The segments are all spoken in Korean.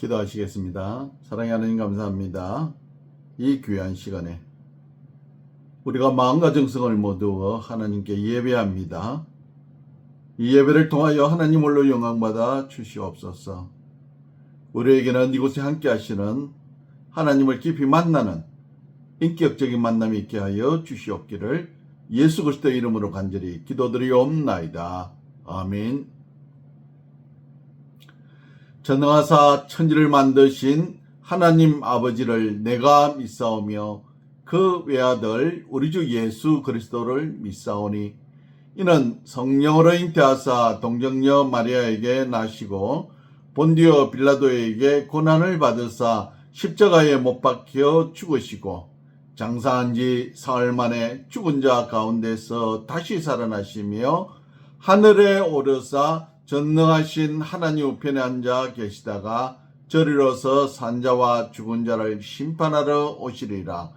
기도하시겠습니다. 사랑의 하나님 감사합니다. 이 귀한 시간에 우리가 마음과 정성을 모두 하나님께 예배합니다. 이 예배를 통하여 하나님 홀로 영광받아 주시옵소서. 우리에게는 이곳에 함께 하시는 하나님을 깊이 만나는 인격적인 만남이 있게 하여 주시옵기를 예수 그리스도의 이름으로 간절히 기도드리옵나이다. 아멘. 전능하사 천지를 만드신 하나님 아버지를 내가 믿사오며 그 외아들 우리 주 예수 그리스도를 믿사오니 이는 성령으로 잉태하사 동정녀 마리아에게 나시고 본디오 빌라도에게 고난을 받으사 십자가에 못 박혀 죽으시고 장사한 지 사흘 만에 죽은 자 가운데서 다시 살아나시며 하늘에 오르사 전능하신 하나님 우편에 앉아 계시다가 저리로서 산자와 죽은 자를 심판하러 오시리라.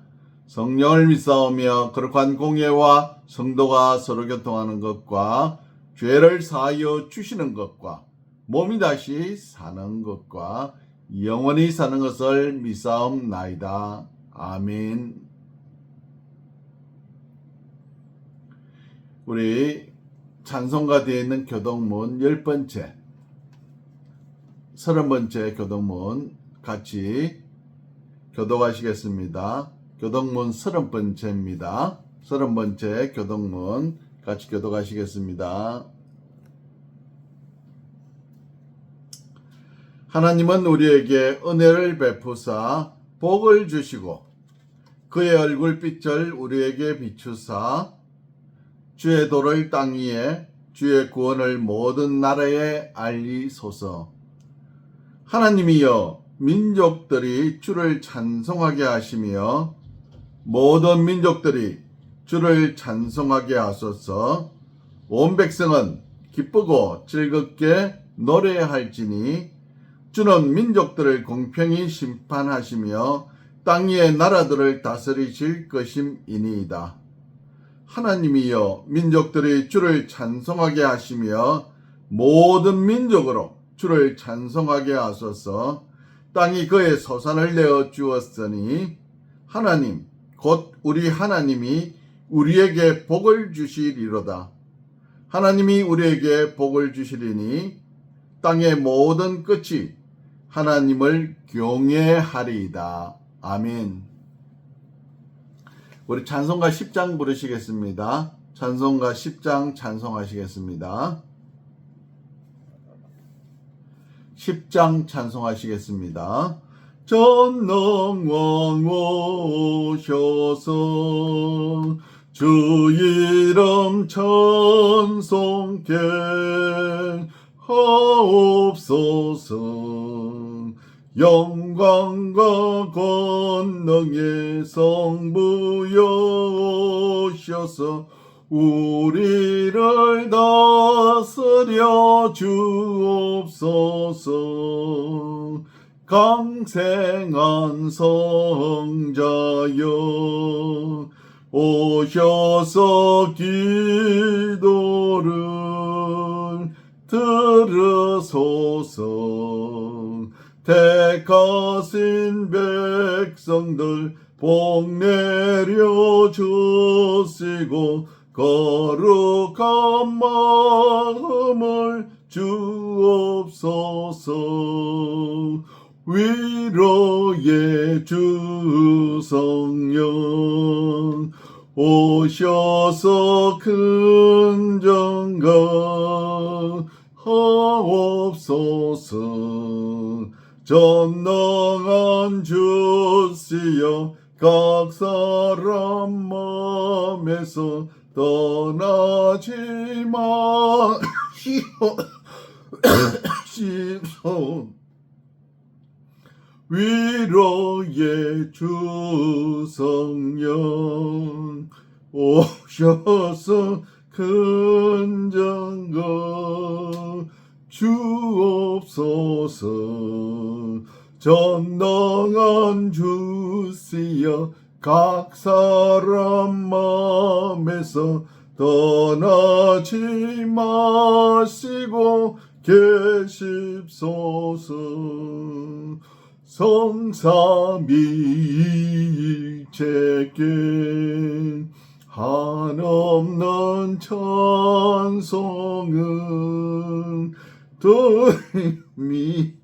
성령을 믿사오며 거룩한 공예와 성도가 서로 교통하는 것과 죄를 사하여 주시는 것과 몸이 다시 사는 것과 영원히 사는 것을 믿사옵나이다. 아멘. 우리 찬송가 되어 있는 교동문 10번째, 30번째 교동문 같이 교독하시겠습니다. 교동문 30번째입니다. 30번째 교동문 같이 교독하시겠습니다. 하나님은 우리에게 은혜를 베푸사 복을 주시고 그의 얼굴빛을 우리에게 비추사 주의 도를 땅 위에 주의 구원을 모든 나라에 알리소서. 하나님이여 민족들이 주를 찬송하게 하시며 모든 민족들이 주를 찬송하게 하소서. 온 백성은 기쁘고 즐겁게 노래할지니 주는 민족들을 공평히 심판하시며 땅 위의 나라들을 다스리실 것임이니이다. 하나님이여 민족들이 주를 찬송하게 하시며 모든 민족으로 주를 찬송하게 하소서. 땅이 그의 소산을 내어 주었으니 하나님 곧 우리 하나님이 우리에게 복을 주시리로다. 하나님이 우리에게 복을 주시리니 땅의 모든 끝이 하나님을 경외하리이다. 아멘. 우리 찬송가 10장 부르시겠습니다. 찬송가 10장 찬송하시겠습니다. 10장 찬송하시겠습니다. 전능왕 오셔서 주 이름 찬송케 하옵소서. 영광과 권능의 성부여 오셔서 우리를 다스려 주옵소서. 강생한 성자여 오셔서 기도를 들으소서. 택하신 백성들 복 내려 주시고 거룩한 마음을 주옵소서. 위로의 주 성령 오셔서 큰 정강 하옵소서. 전능한 주시여 각 사람 마음에서 떠나지 마시옵소서. 위로의 주 성령 오셔서 큰 정강 주옵소서. 전능한 주시여 각 사람 마음에서 떠나지 마시고 계십소서. 성삼위일체께 한없는 찬송은 드립니다.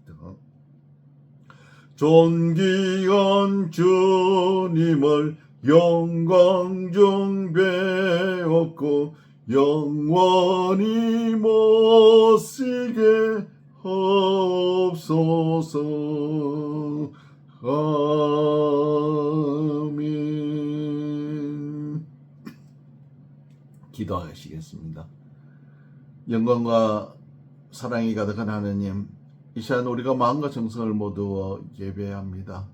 존귀한 주님을 영광 중 배웠고 영원히 모시게 하옵소서. 아멘. 기도하시겠습니다. 영광과 사랑이 가득한 하나님, 이 시간 우리가 마음과 정성을 모두어 예배합니다.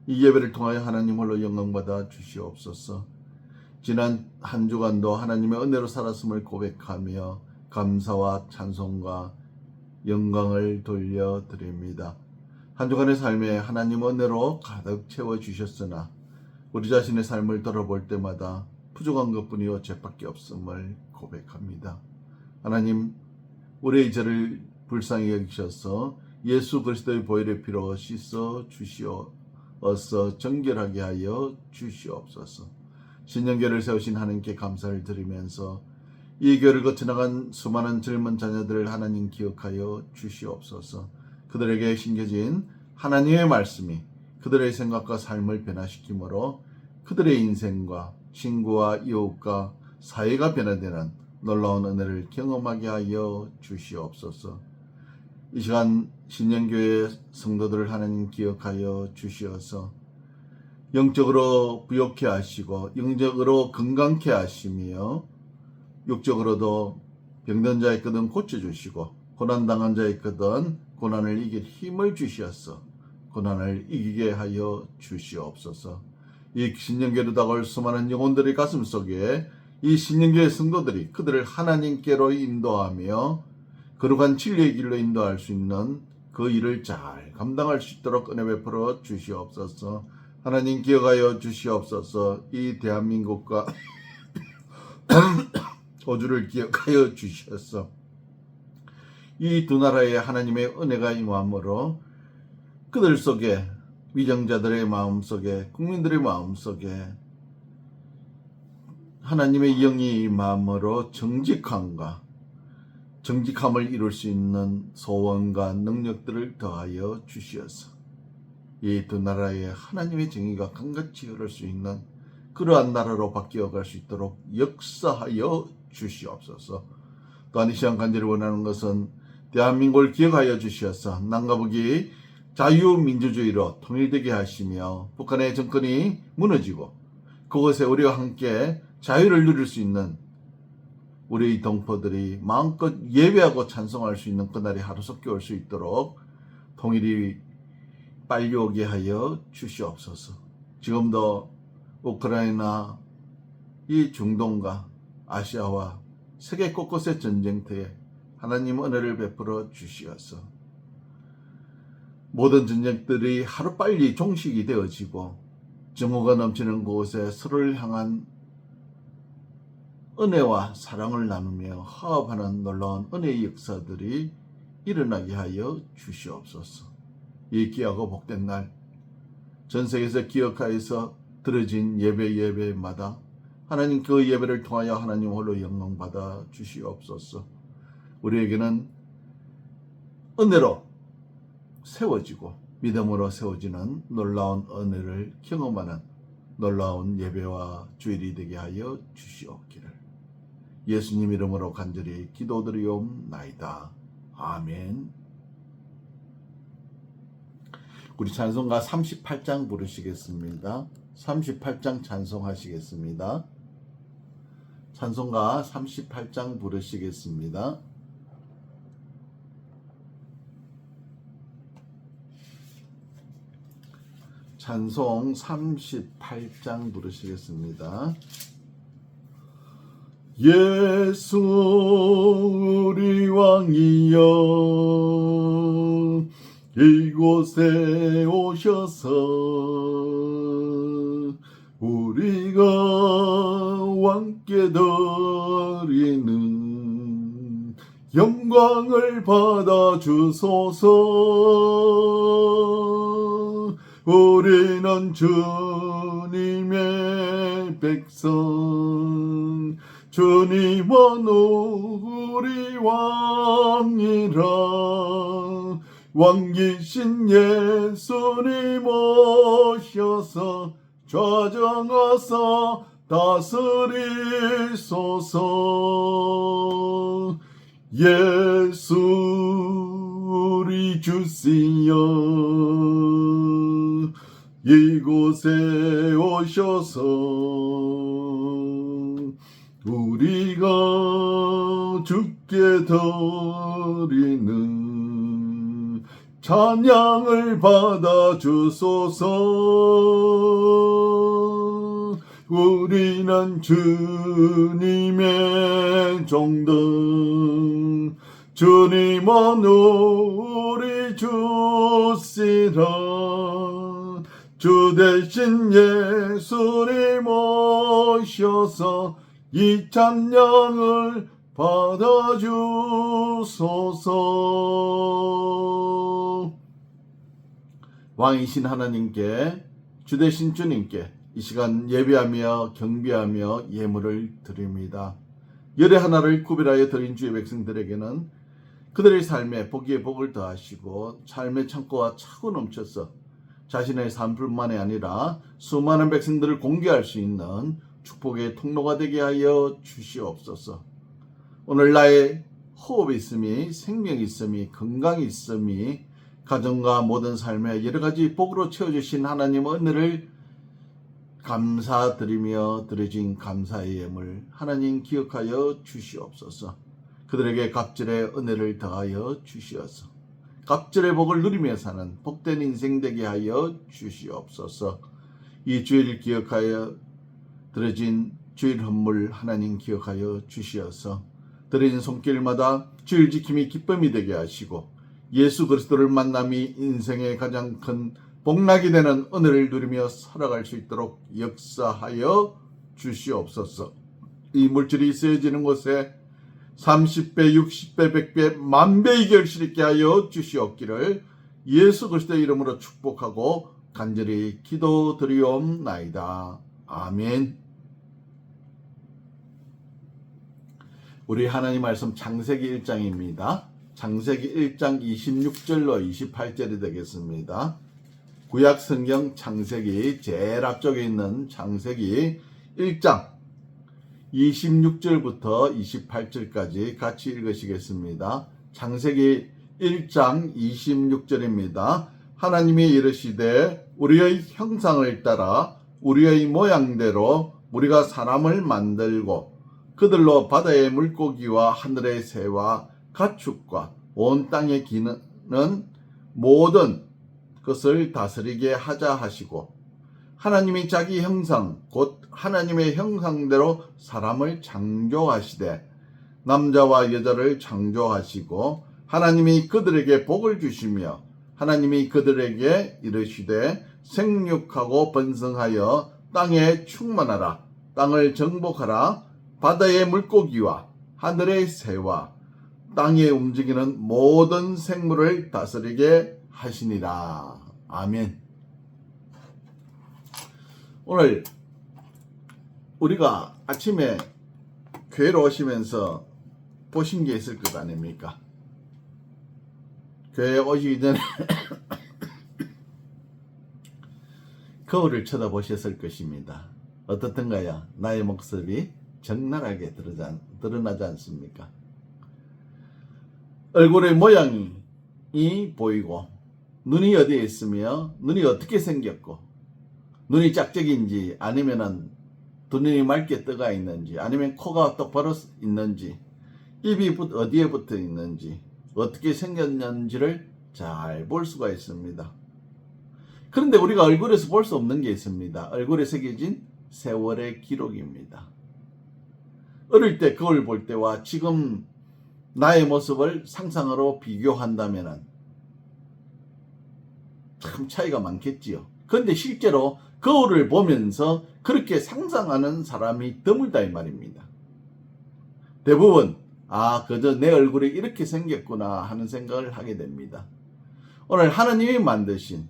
이 예배를 통하여 하나님 홀로 영광받아 주시옵소서. 지난 한 주간도 하나님의 은혜로 살았음을 고백하며 감사와 찬송과 영광을 돌려드립니다. 한 주간의 삶에 하나님 은혜로 가득 채워주셨으나 우리 자신의 삶을 돌아볼 때마다 부족한 것뿐이요 죄밖에 없음을 고백합니다. 하나님, 우리의 죄를 불쌍히 여기셔서 예수 그리스도의 보혈의 피로 씻어 주시어서 정결하게 하여 주시옵소서. 신년교회를 세우신 하나님께 감사를 드리면서 이 교회를 거쳐나간 수많은 젊은 자녀들을 하나님 기억하여 주시옵소서. 그들에게 심겨진 하나님의 말씀이 그들의 생각과 삶을 변화시키므로 그들의 인생과 친구와 이웃과 사회가 변화되는 놀라운 은혜를 경험하게 하여 주시옵소서. 이 시간 신년교회 성도들을 하나님 기억하여 주시어서 영적으로 부욕케 하시고 영적으로 건강케 하시며 육적으로도 병든 자 있거든 고쳐주시고 고난당한 자 있거든 고난을 이길 힘을 주시어서 고난을 이기게 하여 주시옵소서. 이 신년교회로 다가올 수많은 영혼들의 가슴 속에 이 신년교회 성도들이 그들을 하나님께로 인도하며 거룩한 진리의 길로 인도할 수 있는 그 일을 잘 감당할 수 있도록 은혜 베풀어 주시옵소서. 하나님 기억하여 주시옵소서. 이 대한민국과 호주를 기억하여 주셔서 이 두 나라에 하나님의 은혜가 임함으로 그들 속에 위정자들의 마음속에 국민들의 마음속에 하나님의 영이 임함으로 정직함을 이룰 수 있는 소원과 능력들을 더하여 주시어서 이 두 나라에 하나님의 정의가 강같이 흐를 수 있는 그러한 나라로 바뀌어갈 수 있도록 역사하여 주시옵소서. 또한 이 시간 간절히 원하는 것은 대한민국을 기억하여 주시어서 남과 북이 자유민주주의로 통일되게 하시며 북한의 정권이 무너지고 그곳에 우리와 함께 자유를 누릴 수 있는 우리 동포들이 마음껏 예배하고 찬송할 수 있는 그날이 하루속히 올 수 있도록 통일이 빨리 오게 하여 주시옵소서. 지금도 우크라이나 이 중동과 아시아와 세계 곳곳의 전쟁터에 하나님 은혜를 베풀어 주시어서 모든 전쟁들이 하루빨리 종식이 되어지고 정오가 넘치는 곳에 서로를 향한 은혜와 사랑을 나누며 화합하는 놀라운 은혜의 역사들이 일어나게 하여 주시옵소서. 이 귀하고 복된 날 전 세계에서 기억하여서 드려진 예배마다 하나님 그 예배를 통하여 하나님 홀로 영광 받아 주시옵소서. 우리에게는 은혜로 세워지고 믿음으로 세워지는 놀라운 은혜를 경험하는 놀라운 예배와 주일이 되게 하여 주시옵기를 예수님 이름으로 간절히 기도드리옵나이다. 아멘. 우리 찬송가 38장 부르시겠습니다. 38장 찬송하시겠습니다. 찬송가 38장 부르시겠습니다. 찬송 38장 부르시겠습니다. 예수 우리 왕이여 이곳에 오셔서 우리가 왕께 드리는 영광을 받아 주소서. 우리는 주님의 백성, 주님은 우리 왕이라. 왕이신 예수님 오셔서 좌정하사 다스리소서. 예수 우리 주시여 이곳에 오셔서 우리가 주께 드리는 찬양을 받아 주소서. 우리는 주님의 종들, 주님은 우리 주시라. 주 대신 예수님 오셔서 이 찬양을 받아 주소서. 왕이신 하나님께, 주 대신 주님께 이 시간 예배하며 경배하며 예물을 드립니다. 열의 하나를 구별하여 드린 주의 백성들에게는 그들의 삶에 복에 복을 더하시고 삶의 창고가 차고 넘쳐서 자신의 삶뿐만이 아니라 수많은 백성들을 공개할 수 있는 축복의 통로가 되게 하여 주시옵소서. 오늘 나의 호흡이 있음이, 생명이 있음이, 건강이 있음이 가정과 모든 삶에 여러 가지 복으로 채워주신 하나님의 은혜를 감사드리며 드려진 감사의 예물 하나님 기억하여 주시옵소서. 그들에게 갑절의 은혜를 더하여 주시옵소서. 갑절의 복을 누리며 사는 복된 인생 되게 하여 주시옵소서. 이 주일을 기억하여 드려진 주일 헌물 하나님 기억하여 주시어서 드려진 손길마다 주일 지킴이 기쁨이 되게 하시고 예수 그리스도를 만남이 인생의 가장 큰 복락이 되는 은혜를 누리며 살아갈 수 있도록 역사하여 주시옵소서. 이 물질이 쓰여지는 곳에 30배, 60배, 100배, 만배의 결실 있게 하여 주시옵기를 예수 그리스도의 이름으로 축복하고 간절히 기도드리옵나이다. 아멘. 우리 하나님 말씀 창세기 1장입니다. 창세기 1장 26절로 28절이 되겠습니다. 구약 성경 창세기 제일 앞쪽에 있는 창세기 1장 26절부터 28절까지 같이 읽으시겠습니다. 창세기 1장 26절입니다. 하나님이 이르시되 우리의 형상을 따라 우리의 모양대로 우리가 사람을 만들고 그들로 바다의 물고기와 하늘의 새와 가축과 온 땅에 기는 모든 것을 다스리게 하자 하시고 하나님이 자기 형상 곧 하나님의 형상대로 사람을 창조하시되 남자와 여자를 창조하시고 하나님이 그들에게 복을 주시며 하나님이 그들에게 이르시되 생육하고 번성하여 땅에 충만하라. 땅을 정복하라. 바다의 물고기와 하늘의 새와 땅에 움직이는 모든 생물을 다스리게 하시니라. 아멘. 오늘 우리가 아침에 교회로 오시면서 보신 게 있을 것 아닙니까? 교회에 오시기 전에 거울을 쳐다보셨을 것입니다. 어떻던가요? 나의 모습이 적나라하게 드러나지 않습니까? 얼굴의 모양이 보이고 눈이 어디에 있으며 눈이 어떻게 생겼고 눈이 짝짝인지 아니면은 두 눈이 맑게 떠가 있는지 아니면 코가 똑바로 있는지 입이 어디에 붙어 있는지 어떻게 생겼는지를 잘 볼 수가 있습니다. 그런데 우리가 얼굴에서 볼 수 없는 게 있습니다. 얼굴에 새겨진 세월의 기록입니다. 어릴 때 거울 볼 때와 지금 나의 모습을 상상으로 비교한다면 참 차이가 많겠지요. 그런데 실제로 거울을 보면서 그렇게 상상하는 사람이 드물다 이 말입니다. 대부분 그저 내 얼굴이 이렇게 생겼구나 하는 생각을 하게 됩니다. 오늘 하나님이 만드신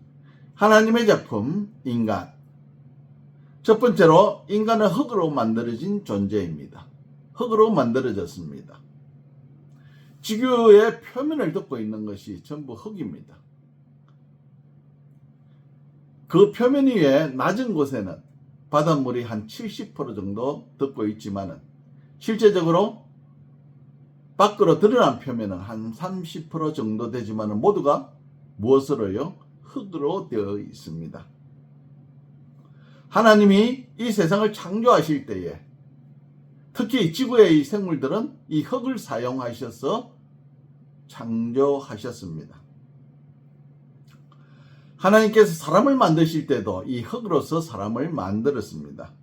하나님의 작품 인간. 첫 번째로 인간은 흙으로 만들어진 존재입니다. 흙으로 만들어졌습니다. 지구의 표면을 덮고 있는 것이 전부 흙입니다. 그 표면 위에 낮은 곳에는 바닷물이 한 70% 정도 덮고 있지만 실제적으로 밖으로 드러난 표면은 한 30% 정도 되지만 모두가 무엇으로요? 흙으로 되어 있습니다. 하나님이 이 세상을 창조하실 때에 특히 지구의 이 생물들은 이 흙을 사용하셔서 창조하셨습니다. 하나님께서 사람을 만드실 때도 이 흙으로서 사람을 만들었습니다.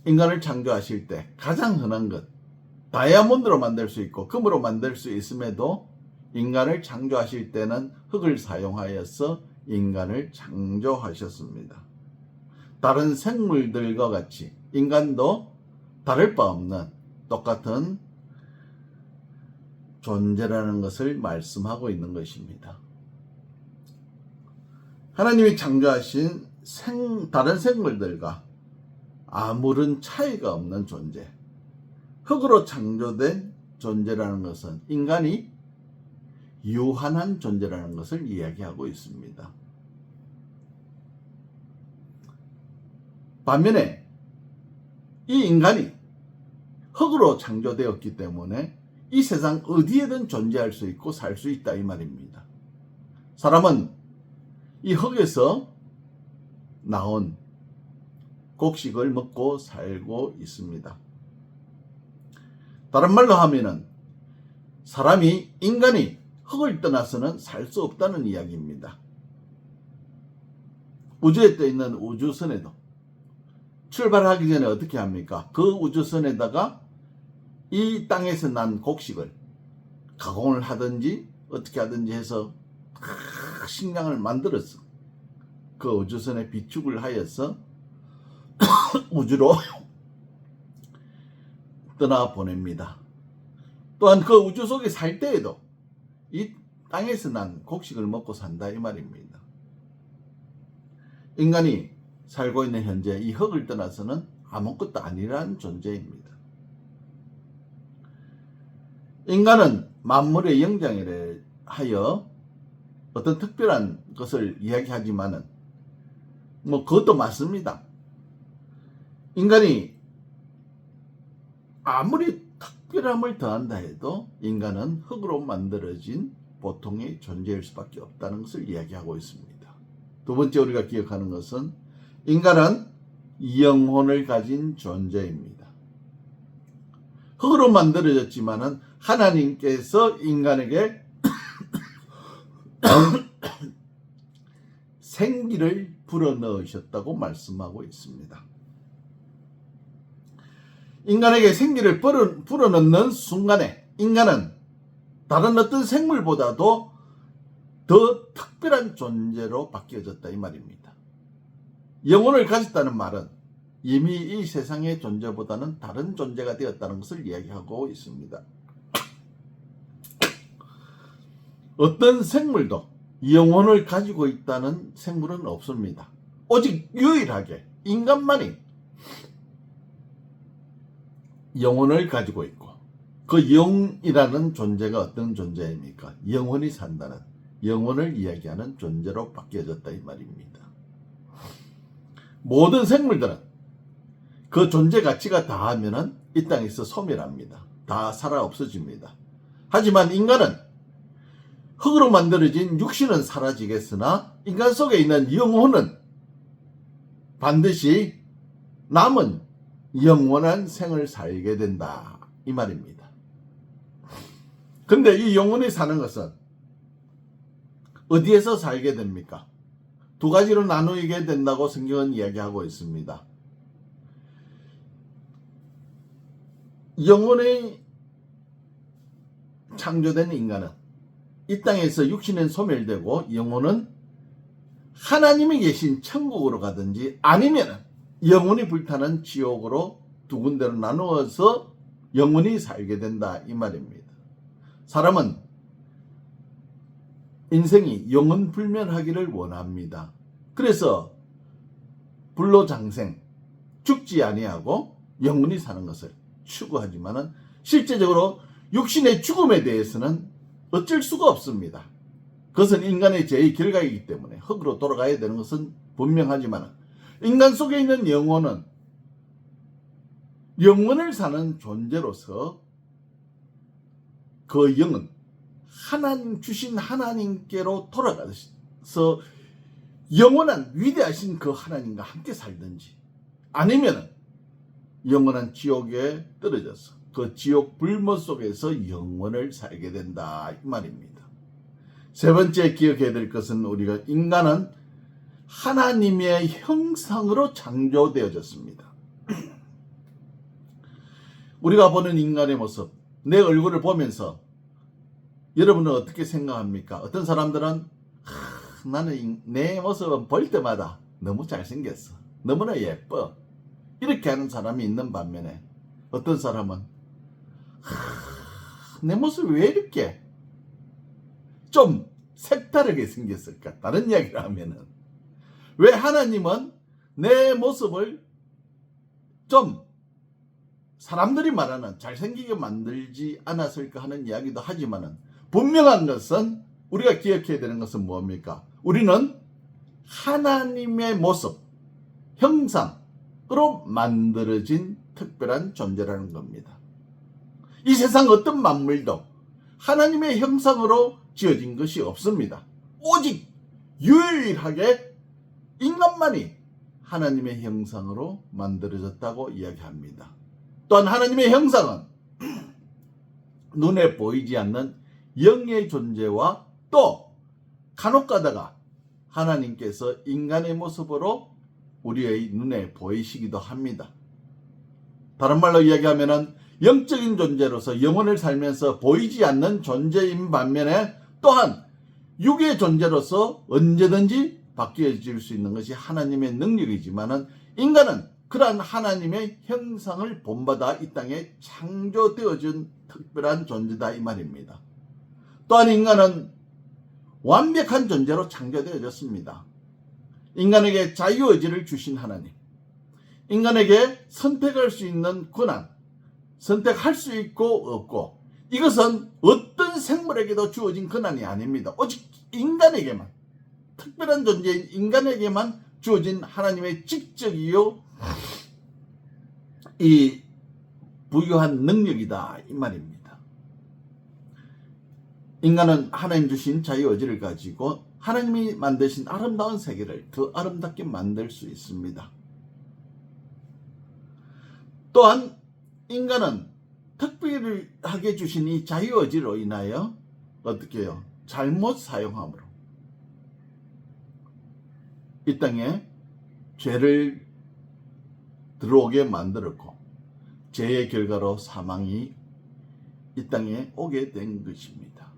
인간을 창조하실 때 가장 흔한 것, 다이아몬드로 만들 수 있고 금으로 만들 수 있음에도 인간을 창조하실 때는 흙을 사용하여서 인간을 창조하셨습니다. 다른 생물들과 같이 인간도 다를 바 없는 똑같은 존재라는 것을 말씀하고 있는 것입니다. 하나님이 창조하신 다른 생물들과 아무런 차이가 없는 존재, 흙으로 창조된 존재라는 것은 인간이 유한한 존재라는 것을 이야기하고 있습니다. 반면에 이 인간이 흙으로 창조되었기 때문에 이 세상 어디에든 존재할 수 있고 살 수 있다 이 말입니다. 사람은 이 흙에서 나온 곡식을 먹고 살고 있습니다. 다른 말로 하면은 인간이 흙을 떠나서는 살 수 없다는 이야기입니다. 우주에 떠 있는 우주선에도 출발하기 전에 어떻게 합니까? 그 우주선에다가 이 땅에서 난 곡식을 가공을 하든지 어떻게 하든지 해서 식량을 만들어서 그 우주선에 비축을 하여서 우주로 떠나보냅니다. 또한 그 우주 속에 살 때에도 이 땅에서 난 곡식을 먹고 산다 이 말입니다. 인간이 살고 있는 현재 이 흙을 떠나서는 아무것도 아니라는 존재입니다. 인간은 만물의 영장이라 하여 어떤 특별한 것을 이야기하지만은 그것도 맞습니다. 인간이 아무리 특별함을 더한다 해도 인간은 흙으로 만들어진 보통의 존재일 수밖에 없다는 것을 이야기하고 있습니다. 두 번째 우리가 기억하는 것은 인간은 영혼을 가진 존재입니다. 흙으로 만들어졌지만은 하나님께서 인간에게 생기를 불어넣으셨다고 말씀하고 있습니다. 인간에게 생기를 불어넣는 순간에 인간은 다른 어떤 생물보다도 더 특별한 존재로 바뀌어졌다 이 말입니다. 영혼을 가졌다는 말은 이미 이 세상의 존재보다는 다른 존재가 되었다는 것을 이야기하고 있습니다. 어떤 생물도 영혼을 가지고 있다는 생물은 없습니다. 오직 유일하게 인간만이 영혼을 가지고 있고 그 영이라는 존재가 어떤 존재입니까? 영혼이 산다는 영혼을 이야기하는 존재로 바뀌어졌다 이 말입니다. 모든 생물들은 그 존재 가치가 다하면은 이 땅에서 소멸합니다. 다 살아 없어집니다. 하지만 인간은 흙으로 만들어진 육신은 사라지겠으나 인간 속에 있는 영혼은 반드시 남은 영원한 생을 살게 된다 이 말입니다. 근데 이 영혼이 사는 것은 어디에서 살게 됩니까? 두 가지로 나누게 된다고 성경은 이야기하고 있습니다. 영혼이 창조된 인간은 이 땅에서 육신은 소멸되고 영혼은 하나님이 계신 천국으로 가든지 아니면 영혼이 불타는 지옥으로 두 군데로 나누어서 영혼이 살게 된다 이 말입니다. 사람은 인생이 영원불멸하기를 원합니다. 그래서 불로장생, 죽지 아니하고 영원히 사는 것을 추구하지만은 실제적으로 육신의 죽음에 대해서는 어쩔 수가 없습니다. 그것은 인간의 죄의 결과이기 때문에 흙으로 돌아가야 되는 것은 분명하지만 인간 속에 있는 영혼은 영원을 사는 존재로서 그 영은 하나님 주신 하나님께로 돌아가서 영원한 위대하신 그 하나님과 함께 살든지 아니면 영원한 지옥에 떨어져서 그 지옥 불못 속에서 영원을 살게 된다 이 말입니다. 세 번째 기억해야 될 것은 우리가 인간은 하나님의 형상으로 창조되어졌습니다. 우리가 보는 인간의 모습, 내 얼굴을 보면서 여러분은 어떻게 생각합니까? 어떤 사람들은 나는 내 모습은 볼 때마다 너무 잘생겼어. 너무나 예뻐. 이렇게 하는 사람이 있는 반면에 어떤 사람은 내 모습이 왜 이렇게 좀 색다르게 생겼을까? 다른 이야기를 하면은 왜 하나님은 내 모습을 좀 사람들이 말하는 잘생기게 만들지 않았을까 하는 이야기도 하지만은 분명한 것은 우리가 기억해야 되는 것은 뭡니까? 우리는 하나님의 모습, 형상으로 만들어진 특별한 존재라는 겁니다. 이 세상 어떤 만물도 하나님의 형상으로 지어진 것이 없습니다. 오직 유일하게 인간만이 하나님의 형상으로 만들어졌다고 이야기합니다. 또한 하나님의 형상은 눈에 보이지 않는 영의 존재와 또 간혹가다가 하나님께서 인간의 모습으로 우리의 눈에 보이시기도 합니다. 다른 말로 이야기하면 영적인 존재로서 영혼을 살면서 보이지 않는 존재인 반면에 또한 육의 존재로서 언제든지 바뀌어질 수 있는 것이 하나님의 능력이지만 인간은 그러한 하나님의 형상을 본받아 이 땅에 창조되어진 특별한 존재다 이 말입니다. 또한 인간은 완벽한 존재로 창조되어졌습니다. 인간에게 자유의지를 주신 하나님, 인간에게 선택할 수 있는 권한, 선택할 수 있고 없고 이것은 어떤 생물에게도 주어진 권한이 아닙니다. 오직 인간에게만, 특별한 존재인 인간에게만 주어진 하나님의 직접이요 이 부유한 능력이다 이 말입니다. 인간은 하나님 주신 자유의지를 가지고 하나님이 만드신 아름다운 세계를 더 아름답게 만들 수 있습니다. 또한 인간은 특별하게 주신 이 자유의지로 인하여 어떻게 해요? 잘못 사용함으로 이 땅에 죄를 들어오게 만들었고 죄의 결과로 사망이 이 땅에 오게 된 것입니다.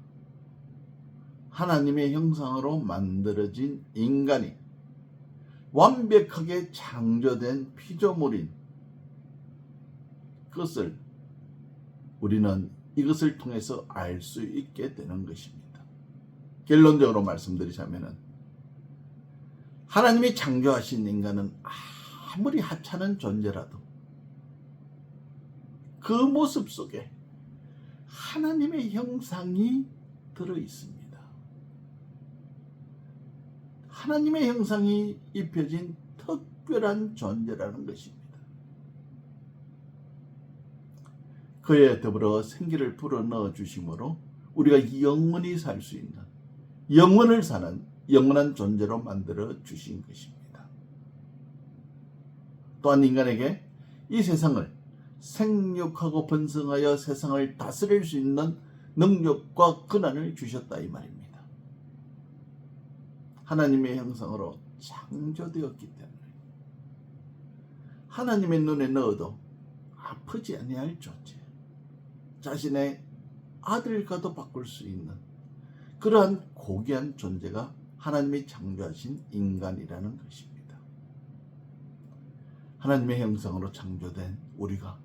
하나님의 형상으로 만들어진 인간이 완벽하게 창조된 피조물인 것을 우리는 이것을 통해서 알 수 있게 되는 것입니다. 결론적으로 말씀드리자면 하나님이 창조하신 인간은 아무리 하찮은 존재라도 그 모습 속에 하나님의 형상이 들어 있습니다. 하나님의 형상이 입혀진 특별한 존재라는 것입니다. 그에 더불어 생기를 불어넣어 주심으로 우리가 영원히 살 수 있는 영원을 사는 영원한 존재로 만들어 주신 것입니다. 또한 인간에게 이 세상을 생육하고 번성하여 세상을 다스릴 수 있는 능력과 권한을 주셨다 이 말입니다. 하나님의 형상으로 창조되었기 때문에 하나님의 눈에 넣어도 아프지 아니할 존재, 자신의 아들과도 바꿀 수 있는 그러한 고귀한 존재가 하나님이 창조하신 인간이라는 것입니다. 하나님의 형상으로 창조된 우리가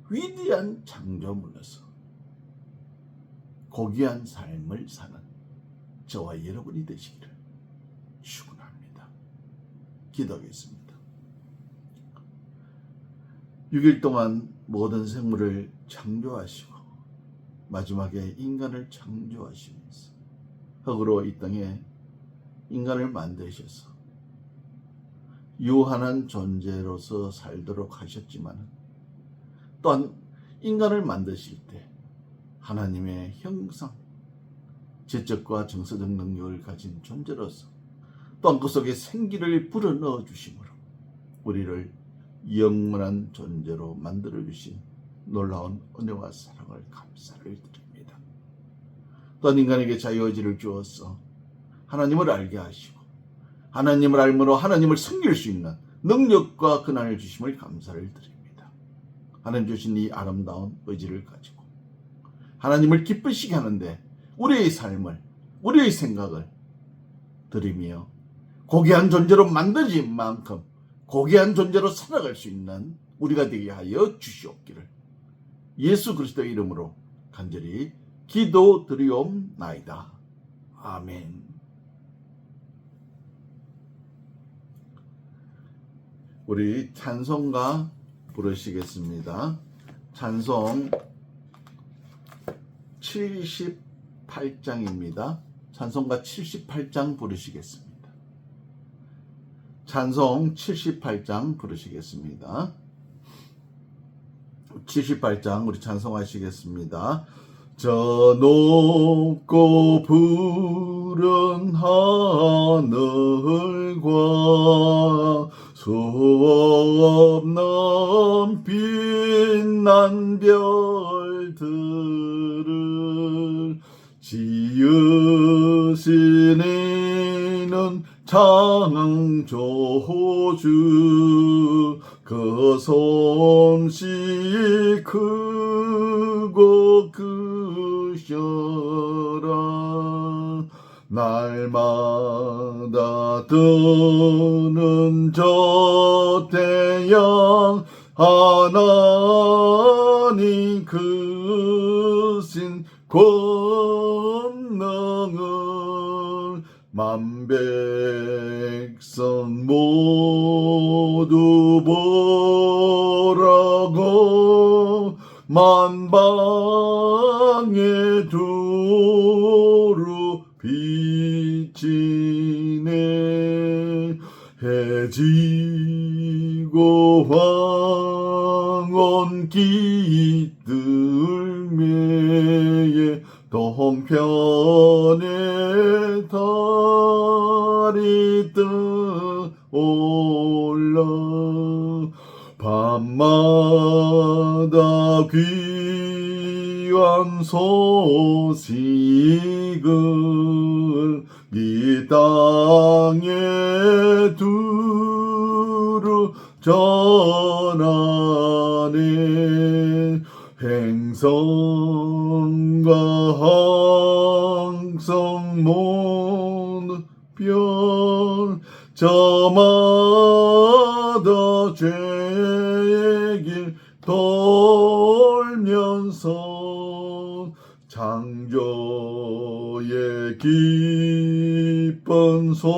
위대한 창조물로서 고귀한 삶을 사는 저와 여러분이 되시기를 축원합니다. 기도하겠습니다. 6일 동안 모든 생물을 창조하시고 마지막에 인간을 창조하시면서 흙으로 이 땅에 인간을 만드셔서 유한한 존재로서 살도록 하셨지만 또한 인간을 만드실 때 하나님의 형상, 지적과 정서적 능력을 가진 존재로서 또한 그 속에 생기를 불어넣어 주심으로 우리를 영원한 존재로 만들어 주신 놀라운 은혜와 사랑을 감사를 드립니다. 또한 인간에게 자유의지를 주어서 하나님을 알게 하시고 하나님을 알므로 하나님을 섬길 수 있는 능력과 권한을 주심을 감사를 드립니다. 하나님 주신 이 아름다운 의지를 가지고 하나님을 기쁘시게 하는데 우리의 삶을, 우리의 생각을 드리며 고귀한 존재로 만드신 만큼 고귀한 존재로 살아갈 수 있는 우리가 되게 하여 주시옵기를 예수 그리스도의 이름으로 간절히 기도드리옵나이다. 아멘. 우리 찬송가 부르시겠습니다. 찬송 78장입니다. 찬송가 78장 부르시겠습니다. 찬송 78장 부르시겠습니다. 78장 우리 찬송하시겠습니다. 저 높고 푸른 하늘과 수없는 빛난 별들을 지으신 이는 창조주 그 솜씨 크고 크셔라 날마다 뜨는 저 태양 하나님 크신 권능을 만백성 모두 보라고 만방에 두루 비치네 해지고 황혼 깃들매에 동편에 달이 떠올라 밤마다 귀한 소식을 이 땅에 두루 전하네 행성과 항성 모든 별 저마다 죄의 길 돌면서 창조의 기쁜 소식을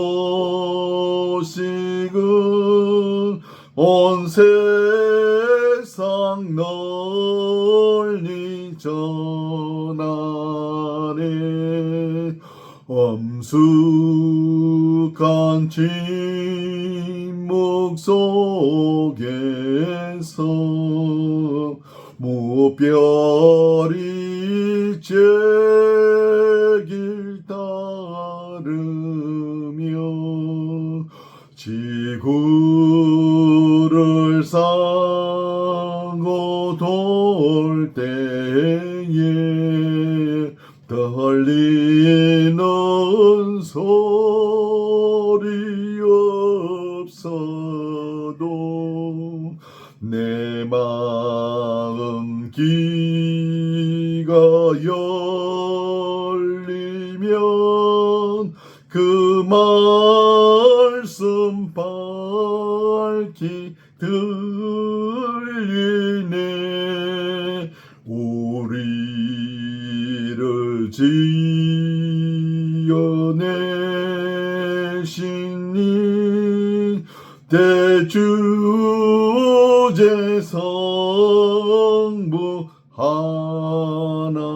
온 세상 널리 전하네 엄숙한 침묵 속에서 무별이 제길 따르며 지구를 싸고 돌 때에 떨리는 소리 없어도 내 마음 귀가 열리면 그 말씀 밝히 들리네 우리를 지어내신 이 대주제 성부 하나님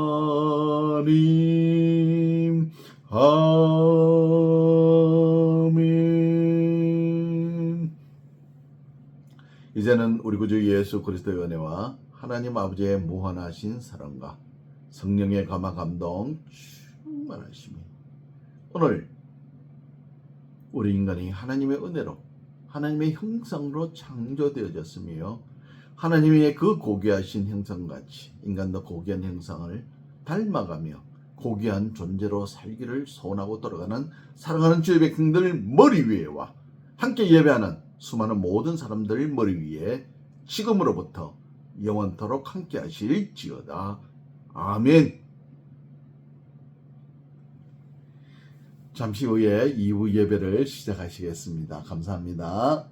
아멘. 이제는 우리 구주 예수 그리스도의 은혜와 하나님 아버지의 무한하신 사랑과 성령의 감화 감동 충만하심이 오늘 우리 인간이 하나님의 은혜로 하나님의 형상으로 창조되어졌으며 하나님의 그 고귀하신 형상같이 인간도 고귀한 형상을 닮아가며 고귀한 존재로 살기를 소원하고 돌아가는 사랑하는 주의 백성들 머리 위에와 함께 예배하는 수많은 모든 사람들 머리 위에 지금으로부터 영원토록 함께 하실지어다. 아멘. 잠시 후에 2부 예배를 시작하시겠습니다. 감사합니다.